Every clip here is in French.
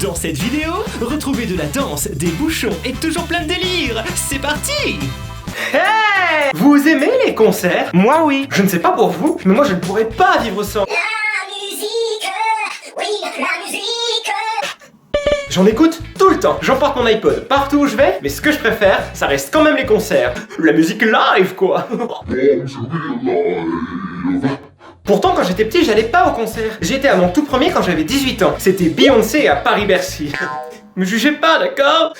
Dans cette vidéo, retrouvez de la danse, des bouchons et toujours plein de délire. C'est parti! Hey! Vous aimez les concerts? Moi oui. Je ne sais pas pour vous, mais moi je ne pourrais pas vivre sans. La musique, oui, la musique. J'en écoute tout le temps. J'emporte mon iPod partout où je vais, mais ce que je préfère, ça reste quand même les concerts. La musique live, quoi. Pourtant, quand j'étais petit, j'allais pas au concert. J'étais à mon tout premier quand j'avais 18 ans. C'était Beyoncé à Paris-Bercy. Me jugez pas, d'accord?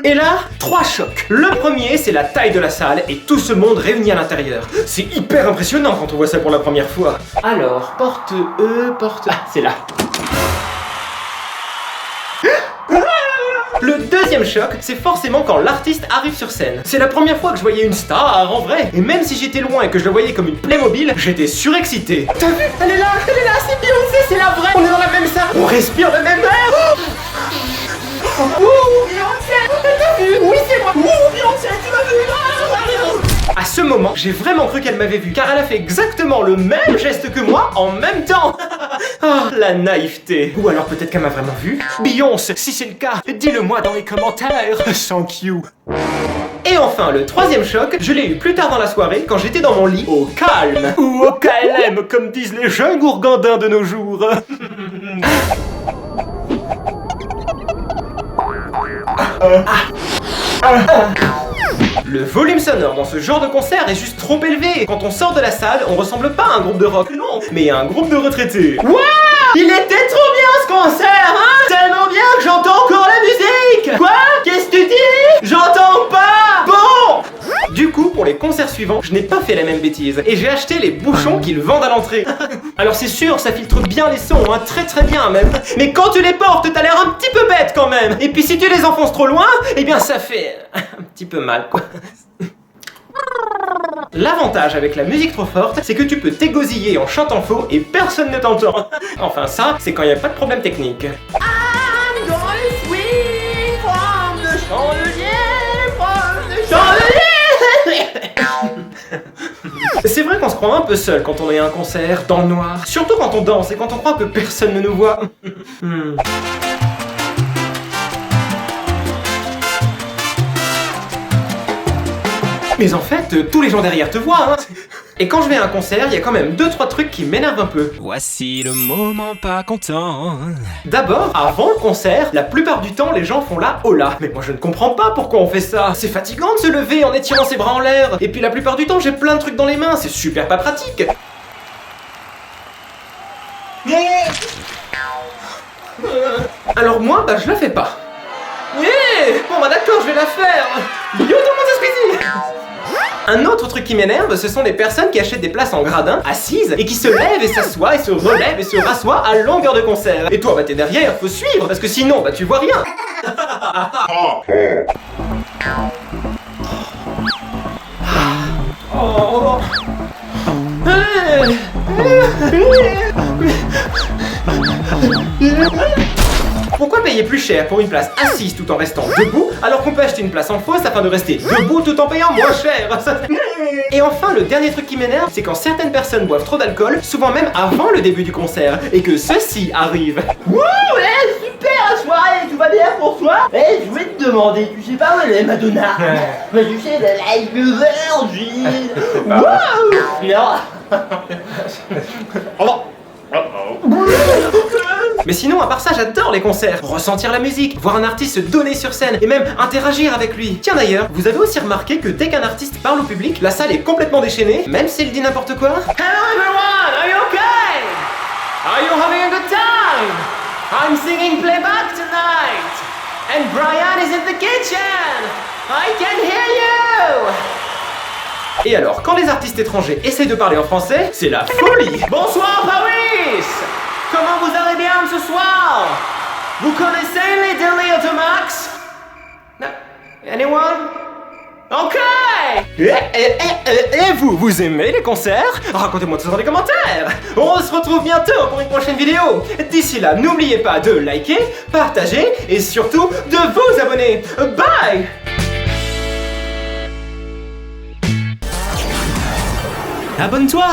Et là, 3 chocs. Le premier, c'est la taille de la salle et tout ce monde réuni à l'intérieur. C'est hyper impressionnant quand on voit ça pour la première fois. Alors, porte E, porte... Ah, c'est là. Le deuxième choc, c'est forcément quand l'artiste arrive sur scène. C'est la première fois que je voyais une star en vrai. Et même si j'étais loin et que je la voyais comme une Playmobil, j'étais surexcité. T'as vu? Elle est là, c'est Beyoncé, c'est la vraie. On est dans la même salle, on respire le même air. Ouh, Beyoncé, t'as vu? Oui, c'est moi. Ouh, Beyoncé, tu m'as vu? À ce moment, j'ai vraiment cru qu'elle m'avait vu, car elle a fait exactement le même geste que moi en même temps. Oh, la naïveté. Ou alors peut-être qu'elle m'a vraiment vu. Beyoncé, si c'est le cas, dis-le-moi dans les commentaires. Thank you. Et enfin, le troisième choc, je l'ai eu plus tard dans la soirée, quand j'étais dans mon lit, au calme. Ou au KLM, comme disent les jeunes gourgandins de nos jours. Le volume sonore dans ce genre de concert est juste trop élevé. Quand on sort de la salle, on ressemble pas à un groupe de rock, non, mais à un groupe de retraités. Waouh! Il était trop bien ce concert, hein? Tellement bien que j'entends encore la musique. Quoi? Qu'est-ce que tu dis? J'entends pas. Bon! Du coup, pour les concerts suivants, je n'ai pas fait la même bêtise. Et j'ai acheté les bouchons qu'ils vendent à l'entrée. Alors c'est sûr, ça filtre bien les sons, hein, très bien même. Mais quand tu les portes, t'as l'air un petit peu bête quand même. Et puis si tu les enfonces trop loin, eh bien ça fait un petit peu mal, quoi. L'avantage avec la musique trop forte, c'est que tu peux t'égosiller en chantant faux et personne ne t'entend. Enfin ça, c'est quand il n'y a pas de problème technique. I'm gonna swing from the chandelier, from the chandelier. C'est vrai qu'on se croit un peu seul quand on est à un concert, dans le noir. Surtout quand on danse et quand on croit que personne ne nous voit. Mais en fait, tous les gens derrière te voient, hein. Et quand je vais à un concert, il y a quand même 2-3 trucs qui m'énervent un peu. Voici le moment pas content. D'abord, avant le concert, la plupart du temps, les gens font la hola. Mais moi je ne comprends pas pourquoi on fait ça. C'est fatigant de se lever en étirant ses bras en l'air. Et puis la plupart du temps, j'ai plein de trucs dans les mains, c'est super pas pratique. Alors moi, bah je la fais pas. Bon bah d'accord, je vais la faire. Yo tout le monde, c'est Squeezie. Un autre truc qui m'énerve, ce sont les personnes qui achètent des places en gradin, assises, et qui se lèvent et s'assoient, et se relèvent et se rassoient à longueur de concert. Et toi, bah t'es derrière, faut suivre, parce que sinon, bah tu vois rien. Pourquoi payer plus cher pour une place assise tout en restant debout, alors qu'on peut acheter une place en fausse afin de rester debout tout en payant moins cher? Et enfin, le dernier truc qui m'énerve, c'est quand certaines personnes boivent trop d'alcool, souvent même avant le début du concert, et que ceci arrive. Wouh, ouais, super la soirée, tout va bien pour toi? Je voulais te demander, tu sais pas où elle est Madonna? Bah tu sais, la live aujourd'hui. Waouh! Non. Mais sinon, à part ça, j'adore les concerts. Ressentir la musique, voir un artiste se donner sur scène et même interagir avec lui. Tiens d'ailleurs, vous avez aussi remarqué que dès qu'un artiste parle au public, la salle est complètement déchaînée, même s'il dit n'importe quoi. Hello everyone, are you okay? Are you having a good time? I'm singing playback tonight. And Brian is in the kitchen. I can hear you. Et alors, quand les artistes étrangers essaient de parler en français, c'est la folie. Bonsoir Paris. Comment vous allez bien ce soir? Vous connaissez les Délits Automax? No? Anyone? Ok! Et vous aimez les concerts? Racontez-moi tout ça dans les commentaires! On se retrouve bientôt pour une prochaine vidéo! D'ici là, n'oubliez pas de liker, partager et surtout de vous abonner! Bye! Abonne-toi!